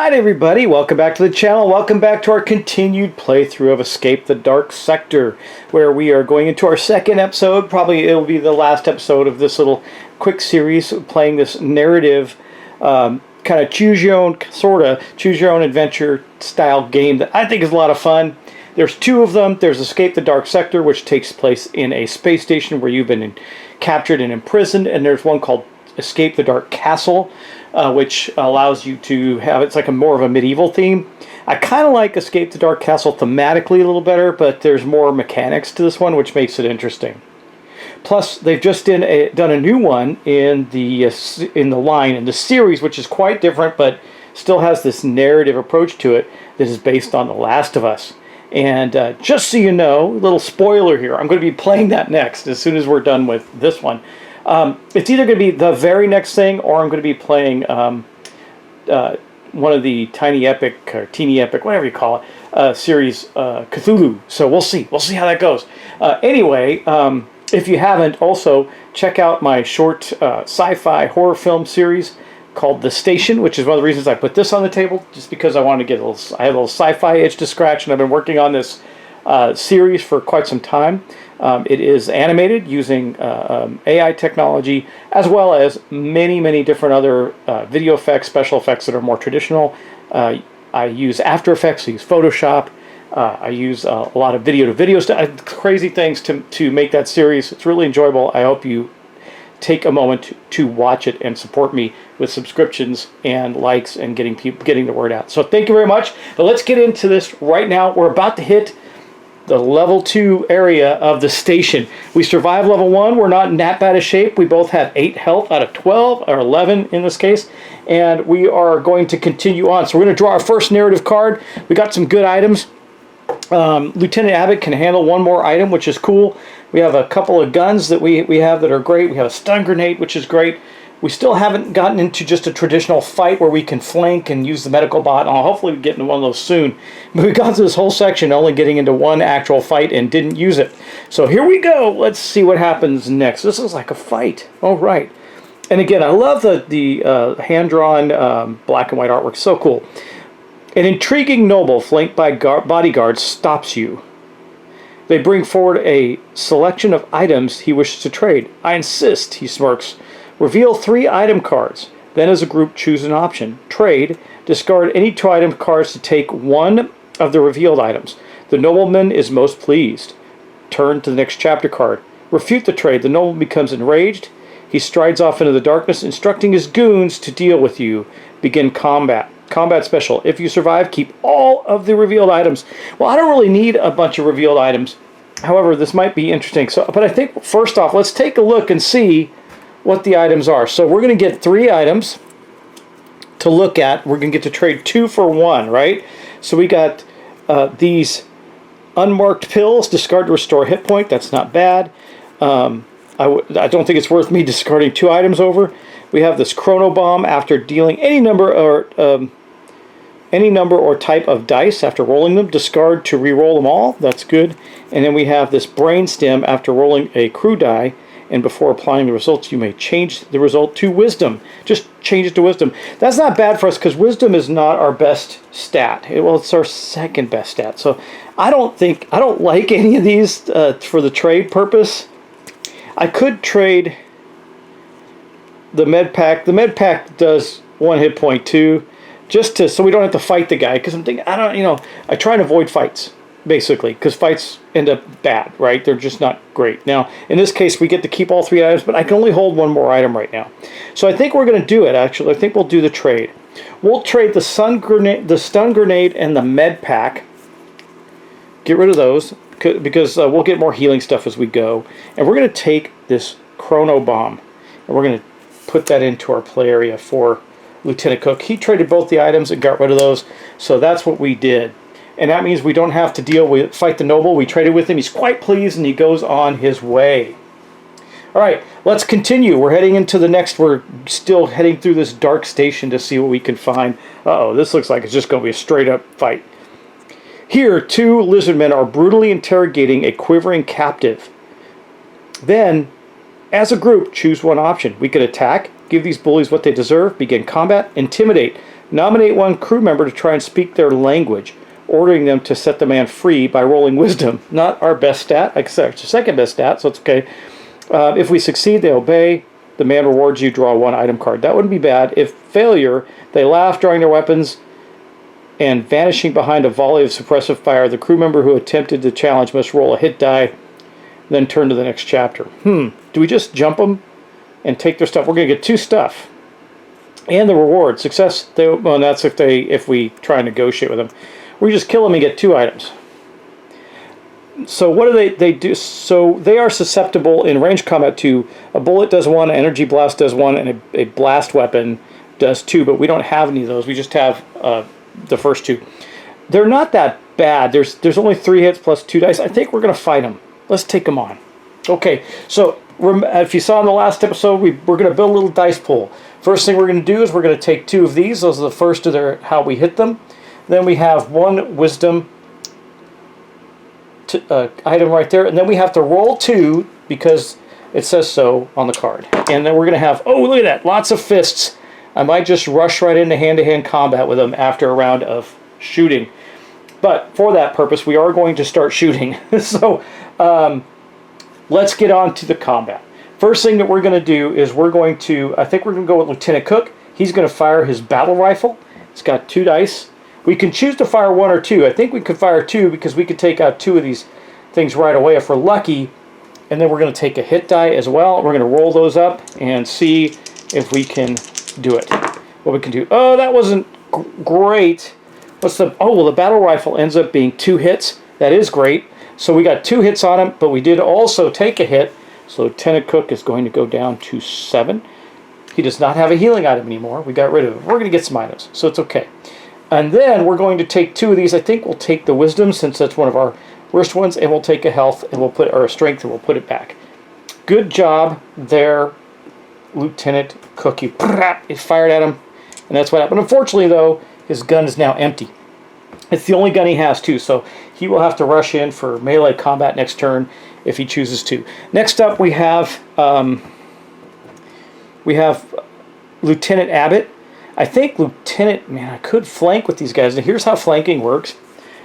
Alright everybody, welcome back to the channel. Welcome back to our continued playthrough of Escape the Dark Sector, where we are going into our second episode. Probably it'll be the last episode of this little quick series, playing this narrative kind of choose your own adventure style game that I think is a lot of fun. There's two of them. There's Escape the Dark Sector, which takes place in a space station where you've been captured and imprisoned, and there's one called Escape the Dark Castle, which allows you to have, it's like more of a medieval theme. I kind of like Escape the Dark Castle thematically a little better, but there's more mechanics to this one, which makes it interesting. Plus, they've just done a new one in the series, which is quite different, but still has this narrative approach to it that is based on The Last of Us. And just so you know, a little spoiler here, I'm going to be playing that next as soon as we're done with this one. It's either going to be the very next thing, or I'm going to be playing one of the Tiny Epic, or Teeny Epic, whatever you call it, series, Cthulhu. So we'll see. We'll see how that goes. Anyway, if you haven't, also check out my short sci-fi horror film series called The Station, which is one of the reasons I put this on the table, just because I wanted to get I have a little sci-fi itch to scratch, and I've been working on this series for quite some time. It is animated using AI technology, as well as many different other video effects, special effects that are more traditional. I use After Effects, I use Photoshop, I use a lot of video-to-video stuff, crazy things to make that series. It's really enjoyable. I hope you take a moment to watch it and support me with subscriptions and likes and getting the word out. So thank you very much. But let's get into this right now. We're about to hit the level 2 area of the station. We survived level 1. We're not in that bad a shape. We both have 8 health out of 12, or 11 in this case, and we are going to continue on. So we're going to draw our first narrative card. We got some good items. Lieutenant Abbott can handle one more item, which is cool. We have a couple of guns that we have that are great. We have a stun grenade, which is great. We still haven't gotten into just a traditional fight where we can flank and use the medical bot. I'll hopefully get into one of those soon. But we got through this whole section only getting into one actual fight and didn't use it. So here we go. Let's see what happens next. This is like a fight. All right. And again, I love the hand-drawn black and white artwork. So cool. An intriguing noble flanked by bodyguards stops you. They bring forward a selection of items he wishes to trade. I insist, he smirks. Reveal 3 item cards. Then as a group choose an option. Trade. Discard any 2 item cards to take one of the revealed items. The nobleman is most pleased. Turn to the next chapter card. Refute the trade. The nobleman becomes enraged. He strides off into the darkness, instructing his goons to deal with you. Begin combat. Combat special. If you survive, keep all of the revealed items. Well, I don't really need a bunch of revealed items. However, this might be interesting. But I think, first off, let's take a look and see what the items are. So we're going to get 3 items to look at. We're going to get to trade 2 for 1, right? So we got these unmarked pills. Discard to restore hit point. That's not bad. I don't think it's worth me discarding 2 items over. We have this chrono bomb. After dealing any number or type of dice after rolling them, discard to re-roll them all. That's good. And then we have this brain stem. After rolling a crew die and before applying the results, you may change the result to wisdom. Just change it to wisdom. That's not bad for us because wisdom is not our best stat. Well, it's our second best stat. So I don't like any of these for the trade purpose. I could trade the med pack. The med pack does 1 hit point too, so we don't have to fight the guy. Because I'm thinking, I try and avoid fights basically, because fights end up bad, right? They're just not great. Now, in this case, we get to keep all 3 items, but I can only hold 1 more item right now. So I think we're going to do it. Actually, I think we'll do the trade. We'll trade the stun grenade, and the med pack. Get rid of those because we'll get more healing stuff as we go. And we're going to take this chrono bomb, and we're going to put that into our play area for Lieutenant Cook. He traded both the items and got rid of those, so that's what we did. And that means we don't have to fight the noble. We traded with him. He's quite pleased, and he goes on his way. All right, let's continue. We're heading into the next. We're still heading through this dark station to see what we can find. Uh-oh, this looks like it's just going to be a straight-up fight. Here, 2 lizardmen are brutally interrogating a quivering captive. Then, as a group, choose one option. We could attack, give these bullies what they deserve, begin combat, intimidate, Nominate one crew member to try and speak their language, ordering them to set the man free by rolling wisdom. Not our best stat. Like I said, it's the second best stat, so it's okay. If we succeed, they obey. The man rewards you, draw one item card. That wouldn't be bad. If failure, they laugh, drawing their weapons and vanishing behind a volley of suppressive fire. The crew member who attempted the challenge must roll a hit die, then turn to the next chapter. Do we just jump them and take their stuff? We're going to get 2 stuff. And the reward. Success, well, that's if we try and negotiate with them. We just kill them and get 2 items. So what do they do? So they are susceptible in range combat to a bullet does 1, an energy blast does 1, and a blast weapon does 2, but we don't have any of those. We just have the first 2. They're not that bad. There's only 3 hits plus 2 dice. I think we're going to fight them. Let's take them on. Okay, so if you saw in the last episode, we're going to build a little dice pool. First thing we're going to do is we're going to take 2 of these. Those are the first of how we hit them. Then we have 1 wisdom item right there, and then we have to roll 2 because it says so on the card. And then we're going to have, oh, look at that, lots of fists. I might just rush right into hand-to-hand combat with them after a round of shooting. But for that purpose, we are going to start shooting. So let's get on to the combat. First thing that we're going to do is I think we're going to go with Lieutenant Cook. He's going to fire his battle rifle. It's got 2 dice. We can choose to fire 1 or 2. I think we could fire 2 because we could take out 2 of these things right away if we're lucky. And then we're going to take a hit die as well. We're going to roll those up and see if we can do it. What we can do. Oh, that wasn't great. Well, the battle rifle ends up being 2 hits. That is great. So we got 2 hits on him, but we did also take a hit. So Lieutenant Cook is going to go down to 7. He does not have a healing item anymore. We got rid of it. We're going to get some items, so it's okay. And then we're going to take 2 of these. I think we'll take the wisdom since that's one of our worst ones, and we'll take a health and or a strength and we'll put it back. Good job there, Lieutenant Cook. He fired at him, and that's what happened. Unfortunately, though, his gun is now empty. It's the only gun he has, too, so he will have to rush in for melee combat next turn if he chooses to. Next up, we have Lieutenant Abbott. I think I could flank with these guys. And here's how flanking works.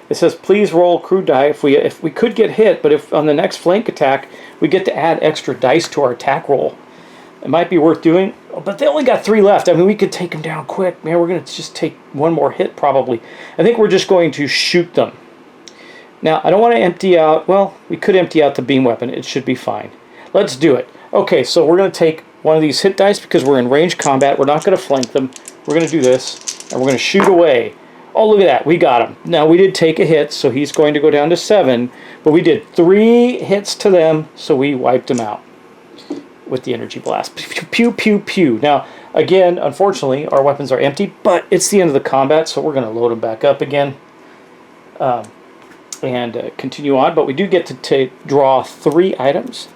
It says, please roll crew die. If we could get hit, but if on the next flank attack, we get to add extra dice to our attack roll. It might be worth doing, but they only got 3 left. I mean, we could take them down quick. Man, we're going to just take 1 more hit probably. I think we're just going to shoot them. Now, I don't want to empty out, well, we could empty out the beam weapon. It should be fine. Let's do it. Okay, so we're going to take 1 of these hit dice because we're in range combat. We're not going to flank them. We're going to do this, and we're going to shoot away. Oh, look at that. We got him. Now, we did take a hit, so he's going to go down to 7, but we did 3 hits to them, so we wiped them out with the energy blast. Pew, pew, pew, pew. Now, again, unfortunately, our weapons are empty, but it's the end of the combat, so we're going to load them back up again and continue on. But we do get to draw 3 items.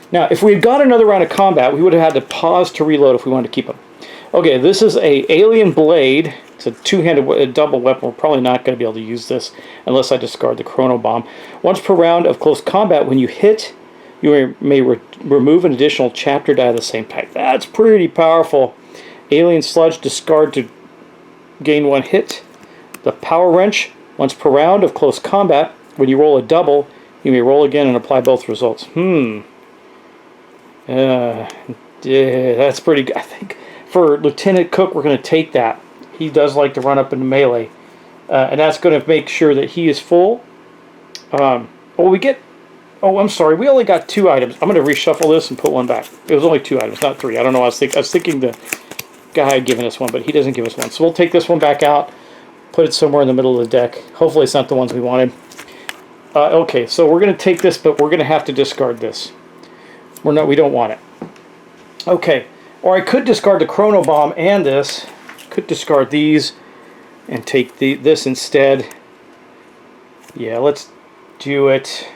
Now, if we had got another round of combat, we would have had to pause to reload if we wanted to keep them. Okay, this is a alien blade. It's a 2-handed double weapon. We're probably not going to be able to use this unless I discard the chrono bomb. Once per round of close combat, when you hit, you may remove an additional chapter die of the same type. That's pretty powerful. Alien sludge, discard to gain 1 hit. The power wrench, once per round of close combat, when you roll a double, you may roll again and apply both results. Yeah, that's pretty good. I think for Lieutenant Cook, we're going to take that. He does like to run up into melee. And that's going to make sure that he is full. I'm sorry. We only got 2 items. I'm going to reshuffle this and put 1 back. It was only 2 items, not 3. I don't know. I was thinking the guy had given us 1, but he doesn't give us 1. So we'll take this one back out, put it somewhere in the middle of the deck. Hopefully it's not the ones we wanted. Okay, so we're going to take this, but we're going to have to discard this. We don't want it. Okay, or I could discard the chrono bomb and this. Could discard these and take this instead. Yeah, let's do it.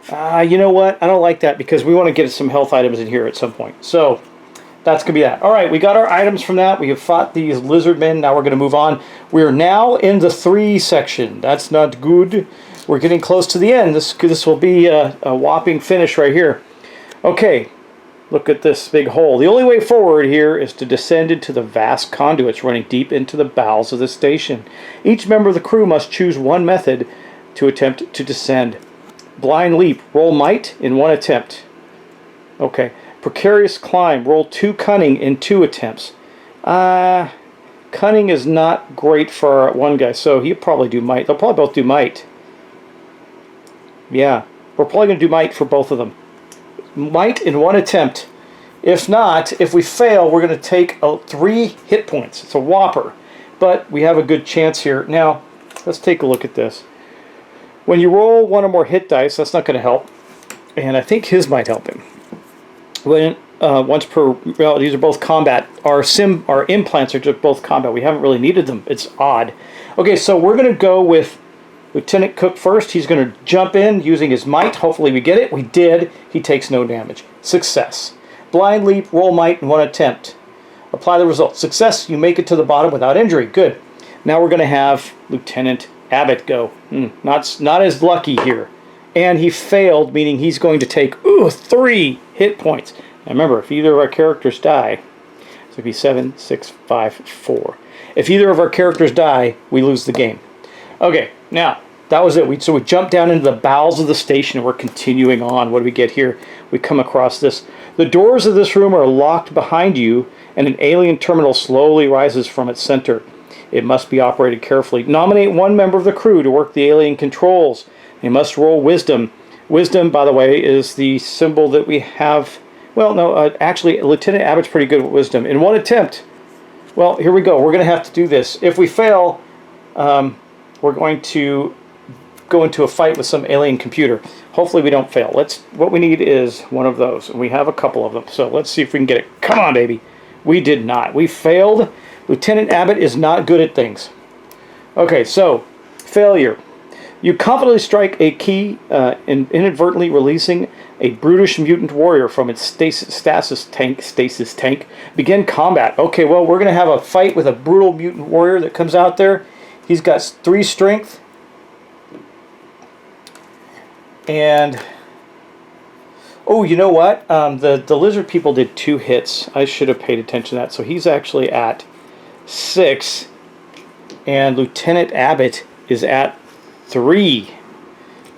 You know what? I don't like that because we want to get some health items in here at some point. So that's going to be that. All right, we got our items from that. We have fought these lizard men. Now we're going to move on. We're now in the 3 section. That's not good. We're getting close to the end. This will be a whopping finish right here. Okay, Look at this big hole. The only way forward here is to descend into the vast conduits running deep into the bowels of the station. Each member of the crew must choose one method to attempt to descend. Blind leap. Roll might in 1 attempt. Okay. Precarious climb. Roll 2 cunning in 2 attempts. Cunning is not great for our one guy, so he'll probably do might. They'll probably both do might. Yeah. We're probably going to do might for both of them. Might in 1 attempt. If not, if we fail, we're going to take 3 hit points. It's a whopper. But we have a good chance here. Now, let's take a look at this. When you roll 1 or more hit dice, that's not going to help. And I think his might help him. When once per, well, these are both combat. Our implants are just both combat. We haven't really needed them. It's odd. Okay, so we're going to go with Lieutenant Cook first. He's going to jump in using his might. Hopefully we get it. We did. He takes no damage. Success. Blind leap, roll might in 1 attempt. Apply the result. Success, you make it to the bottom without injury. Good. Now we're going to have Lieutenant Abbott go. Not as lucky here. And he failed, meaning he's going to take 3 hit points. Now remember, if either of our characters die, so it'd be 7, 6, 5, 4. If either of our characters die, we lose the game. Okay, now, that was it. So we jumped down into the bowels of the station and we're continuing on. What do we get here? We come across this. The doors of this room are locked behind you and an alien terminal slowly rises from its center. It must be operated carefully. Nominate 1 member of the crew to work the alien controls. They must roll wisdom. Wisdom, by the way, is the symbol that we have. Well, no, actually, Lieutenant Abbott's pretty good with wisdom. In 1 attempt, well, here we go. We're going to have to do this. If we fail, we're going to go into a fight with some alien computer. Hopefully we don't fail. What we need is 1 of those, and we have a couple of them. So let's see if we can get it. Come on, baby. We did not. We failed. Lieutenant Abbott is not good at things. Okay, so failure. You confidently strike a key, inadvertently releasing a brutish mutant warrior from its stasis tank. Begin combat. Okay, well, we're going to have a fight with a brutal mutant warrior that comes out there. He's got 3 strength. And, oh, you know what? The lizard people did 2 hits. I should have paid attention to that. So he's actually at 6. And Lieutenant Abbott is at 3.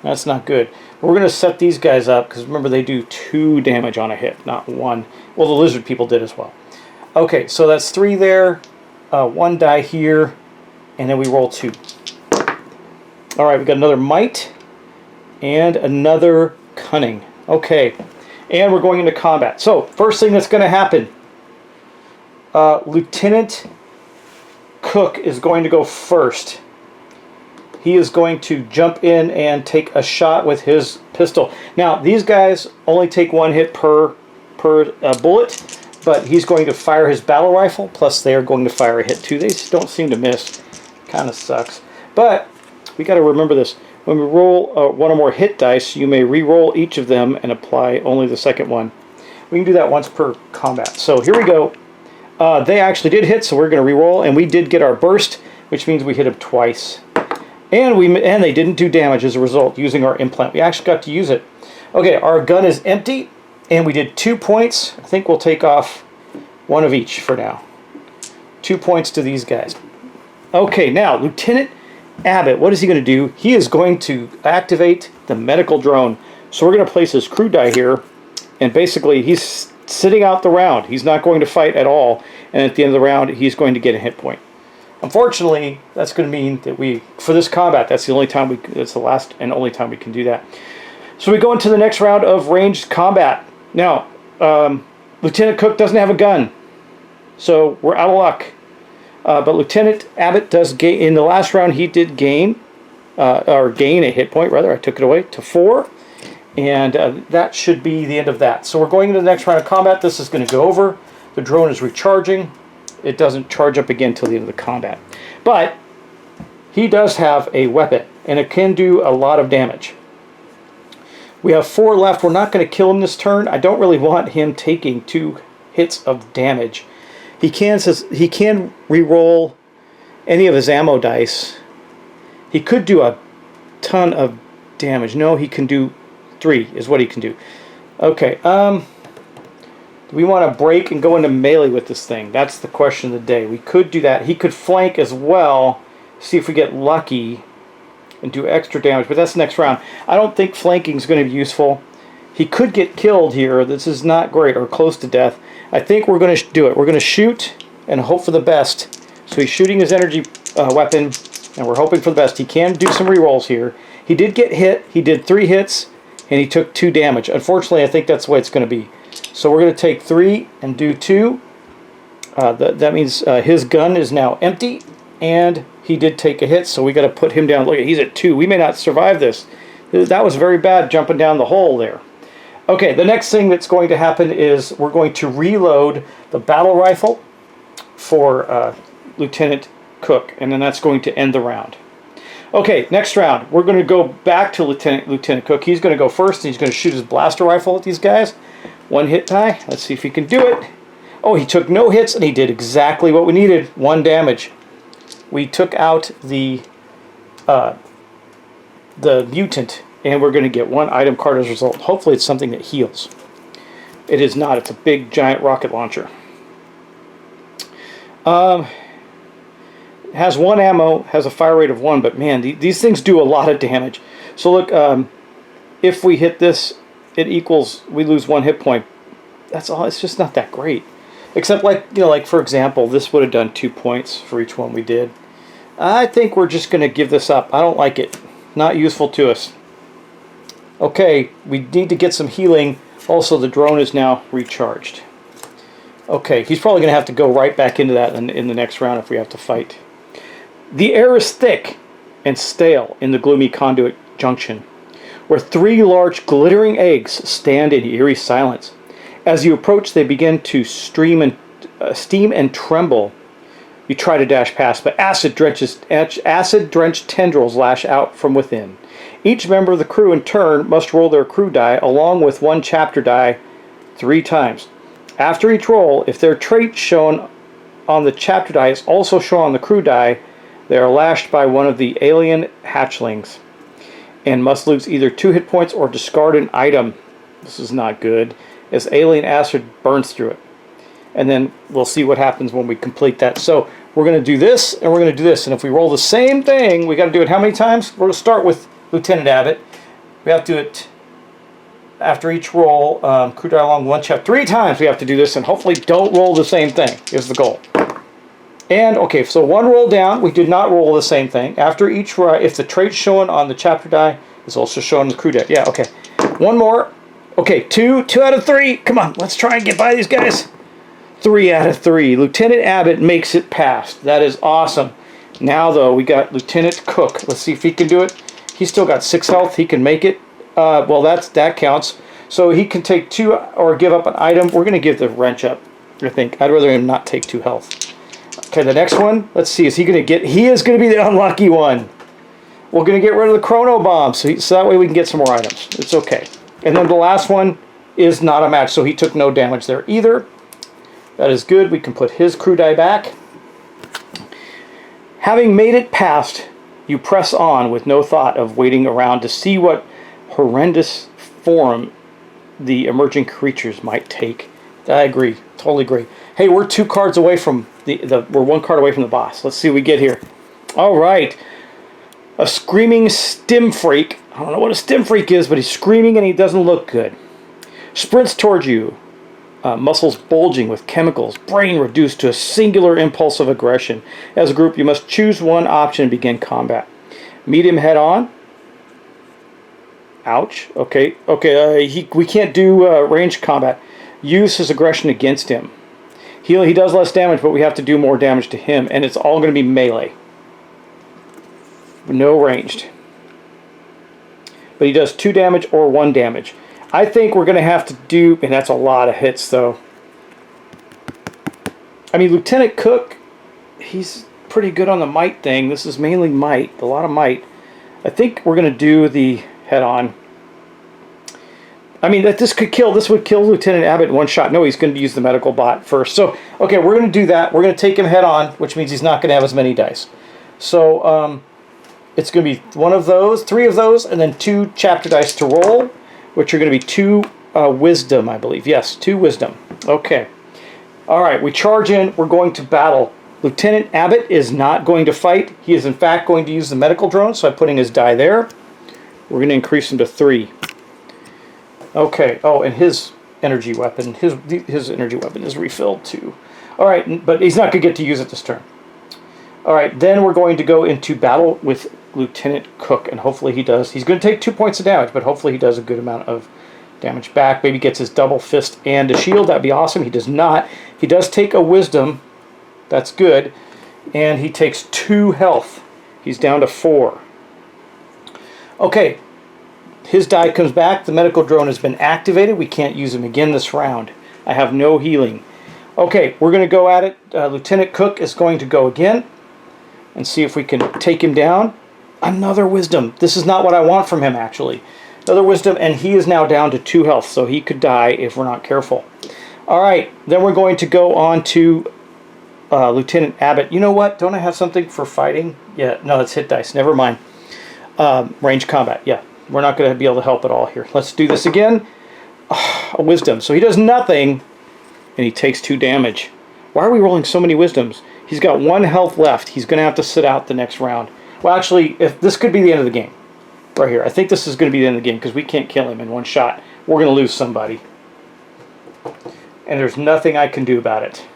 That's not good. We're going to set these guys up, because remember, they do 2 damage on a hit, not 1. Well, the lizard people did as well. Okay, so that's 3 there. 1 die here. And then we roll 2. Alright, we got another might. And another cunning. Okay. And we're going into combat. So, first thing that's going to happen. Lieutenant Cook is going to go first. He is going to jump in and take a shot with his pistol. Now, these guys only take 1 hit per bullet, but he's going to fire his battle rifle, plus they are going to fire a hit too. They just don't seem to miss. Kind of sucks. But we got to remember this. When we roll 1 or more hit dice, you may re-roll each of them and apply only the second one. We can do that once per combat. So here we go. They actually did hit, so we're going to re-roll, and we did get our burst, which means we hit them twice. And they didn't do damage as a result using our implant. We actually got to use it. Okay, our gun is empty, and we did 2 points. I think we'll take off 1 of each for now. 2 points to these guys. Okay, now, Lieutenant Abbott, what is he going to do? He is going to activate the medical drone. So we're going to place his crew die here, and basically he's sitting out the round. He's not going to fight at all, and at the end of the round, he's going to get a hit point. Unfortunately, that's going to mean that for this combat, that's the last and only time we can do that. So we go into the next round of ranged combat. Now, Lieutenant Cook doesn't have a gun, so we're out of luck. But Lieutenant Abbott does gain. In the last round, he did gain a hit point, rather. I took it away to 4. And that should be the end of that. So we're going into the next round of combat. This is going to go over. The drone is recharging. It doesn't charge up again until the end of the combat. But he does have a weapon, and it can do a lot of damage. We have 4 left. We're not going to kill him this turn. I don't really want him taking 2 hits of damage. He can re-roll any of his ammo dice. He could do a ton of damage. No, he can do 3 is what he can do. Okay, Do we want to break and go into melee with this thing? That's the question of the day. We could do that. He could flank as well. See if we get lucky and do extra damage. But that's next round. I don't think flanking is going to be useful. He could get killed here. This is not great, or close to death. I think we're going to do it. We're going to shoot and hope for the best. So he's shooting his energy weapon, and we're hoping for the best. He can do some rerolls here. He did get hit. He did 3 hits, and he took 2 damage. Unfortunately, I think that's the way it's going to be. So we're going to take 3 and do 2. That means his gun is now empty, and he did take a hit, so we got to put him down. Look, he's at 2. We may not survive this. That was very bad jumping down the hole there. Okay, the next thing that's going to happen is we're going to reload the battle rifle for Lieutenant Cook, and then that's going to end the round. Okay, next round, we're going to go back to Lieutenant Cook. He's going to go first, and he's going to shoot his blaster rifle at these guys. 1 hit die. Let's see if he can do it. Oh, he took no hits, and he did exactly what we needed. 1 damage. We took out the mutant, and we're going to get 1 item card as a result. Hopefully it's something that heals. It is not. It's a big, giant rocket launcher. Has 1 ammo, has a fire rate of 1, but man, these things do a lot of damage. So look, if we hit this, it equals, we lose 1 hit point. That's all. It's just not that great. Except like for example, this would have done 2 points for each one we did. I think we're just going to give this up. I don't like it. Not useful to us. Okay, we need to get some healing. Also, the drone is now recharged. Okay, he's probably going to have to go right back into that in the next round if we have to fight. The air is thick and stale in the gloomy conduit junction, where 3 large glittering eggs stand in eerie silence. As you approach, they begin to steam and tremble. You try to dash past, but acid-drenched tendrils lash out from within. Each member of the crew in turn must roll their crew die along with 1 chapter die 3 times. After each roll, if their trait shown on the chapter die is also shown on the crew die, they are lashed by one of the alien hatchlings and must lose either 2 hit points or discard an item. This is not good, as alien acid burns through it. And then we'll see what happens when we complete that. So we're going to do this, and we're going to do this. And if we roll the same thing, we got to do it how many times? We're going to start with Lieutenant Abbott. We have to do it after each roll. Crew die along 1 chapter. 3 times we have to do this, and hopefully don't roll the same thing is the goal. And, okay, so 1 roll down, we did not roll the same thing. After each roll, if the trait shown on the chapter die is also shown on the crew die. Yeah, okay. 1 more. Okay, 2 out of 3. Come on, let's try and get by these guys. 3 out of 3. Lieutenant Abbott makes it past. That is awesome. Now, though, we got Lieutenant Cook. Let's see if he can do it. He's still got 6 health. He can make it. Well, that counts. So he can take 2 or give up an item. We're going to give the wrench up, I think. I'd rather him not take 2 health. Okay, the next one. Let's see. Is he going to get... He is going to be the unlucky one. We're going to get rid of the chrono bomb. So that way we can get some more items. It's okay. And then the last one is not a match. So he took no damage there either. That is good. We can put his crew die back. Having made it past, you press on with no thought of waiting around to see what horrendous form the emerging creatures might take. I agree. Totally agree. Hey, we're 2 cards away from we're 1 card away from the boss. Let's see what we get here. All right. A screaming stim freak. I don't know what a stim freak is, but he's screaming and he doesn't look good. Sprints towards you. Muscles bulging with chemicals, brain reduced to a singular impulse of aggression. As a group, you must choose 1 option and begin combat. Meet him head on. Ouch. Okay. We can't do ranged combat. Use his aggression against him. He does less damage, but we have to do more damage to him, and it's all going to be melee. No ranged. But he does 2 damage or 1 damage. I think we're going to have to do... And that's a lot of hits, though. I mean, Lieutenant Cook, he's pretty good on the might thing. This is mainly might. A lot of might. I think we're going to do the head-on. I mean, this would kill Lieutenant Abbott in 1 shot. No, he's going to use the medical bot first. So, okay, we're going to do that. We're going to take him head-on, which means he's not going to have as many dice. So, it's going to be 1 of those, 3 of those, and then 2 chapter dice to roll, which are going to be 2 wisdom, I believe. Yes, 2 wisdom. Okay. All right, we charge in. We're going to battle. Lieutenant Abbott is not going to fight. He is, in fact, going to use the medical drone, so I'm putting his die there. We're going to increase him to 3. Okay. Oh, and his energy weapon, his energy weapon is refilled too. All right, but he's not going to get to use it this turn. All right, then we're going to go into battle with Lieutenant Cook, and hopefully he does. He's going to take 2 points of damage, but hopefully he does a good amount of damage back. Maybe gets his double fist and a shield. That'd be awesome. He does not. He does take a wisdom. That's good. And he takes 2 health. He's down to 4. Okay. His die comes back. The medical drone has been activated. We can't use him again this round. I have no healing. Okay, we're going to go at it. Lieutenant Cook is going to go again and see if we can take him down. Another wisdom. This is not what I want from him, actually. Another wisdom, and he is now down to 2 health, so he could die if we're not careful. All right, then we're going to go on to Lieutenant Abbott. You know what? Don't I have something for fighting? Yeah, no, it's hit dice. Never mind. Range combat, yeah. We're not going to be able to help at all here. Let's do this again. A wisdom. So he does nothing, and he takes 2 damage. Why are we rolling so many wisdoms? He's got 1 health left. He's going to have to sit out the next round. Well, actually, if this could be the end of the game. Right here. I think this is going to be the end of the game because we can't kill him in 1 shot. We're going to lose somebody. And there's nothing I can do about it.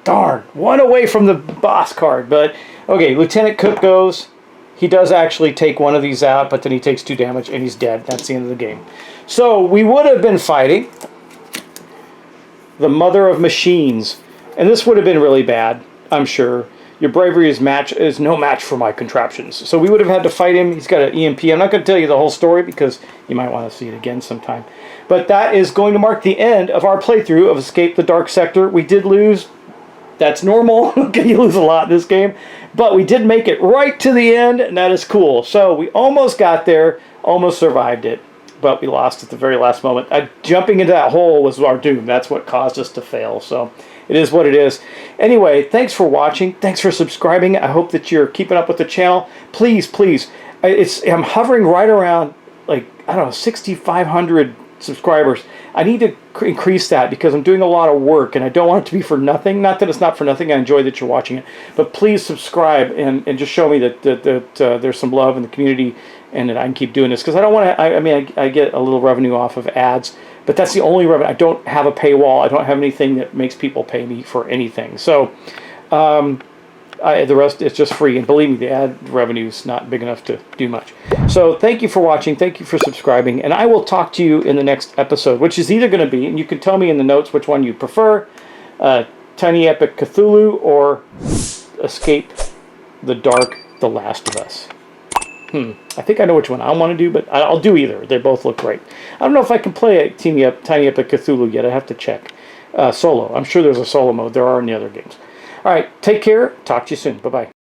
Darn. 1 away from the boss card. But, okay, Lieutenant Cook goes. He does actually take 1 of these out, but then he takes 2 damage and he's dead. That's the end of the game. So we would have been fighting the Mother of Machines. And this would have been really bad, I'm sure. Your bravery is no match for my contraptions. So we would have had to fight him. He's got an EMP. I'm not going to tell you the whole story because you might want to see it again sometime. But that is going to mark the end of our playthrough of Escape the Dark Sector. We did lose. That's normal. You lose a lot in this game. But we did make it right to the end, and that is cool. So we almost got there, almost survived it. But we lost at the very last moment. Jumping into that hole was our doom. That's what caused us to fail. So it is what it is. Anyway, thanks for watching. Thanks for subscribing. I hope that you're keeping up with the channel. Please, please. I'm hovering right around, like, I don't know, 6,500 subscribers. I need to increase that because I'm doing a lot of work and I don't want it to be for nothing. Not that it's not for nothing. I enjoy that you're watching it. But please subscribe and just show me that there's some love in the community and that I can keep doing this. Because I don't want to, I mean, I get a little revenue off of ads. But that's the only revenue. I don't have a paywall. I don't have anything that makes people pay me for anything. So the rest is just free. And believe me, the ad revenue is not big enough to do much. So thank you for watching. Thank you for subscribing. And I will talk to you in the next episode, which is either going to be, and you can tell me in the notes which one you prefer, Tiny Epic Cthulhu or Escape the Dark The Last of Us. I think I know which one I want to do, but I'll do either. They both look great. I don't know if I can play a Tiny Epic Cthulhu yet. I have to check. Solo. I'm sure there's a solo mode. There are in the other games. All right. Take care. Talk to you soon. Bye-bye.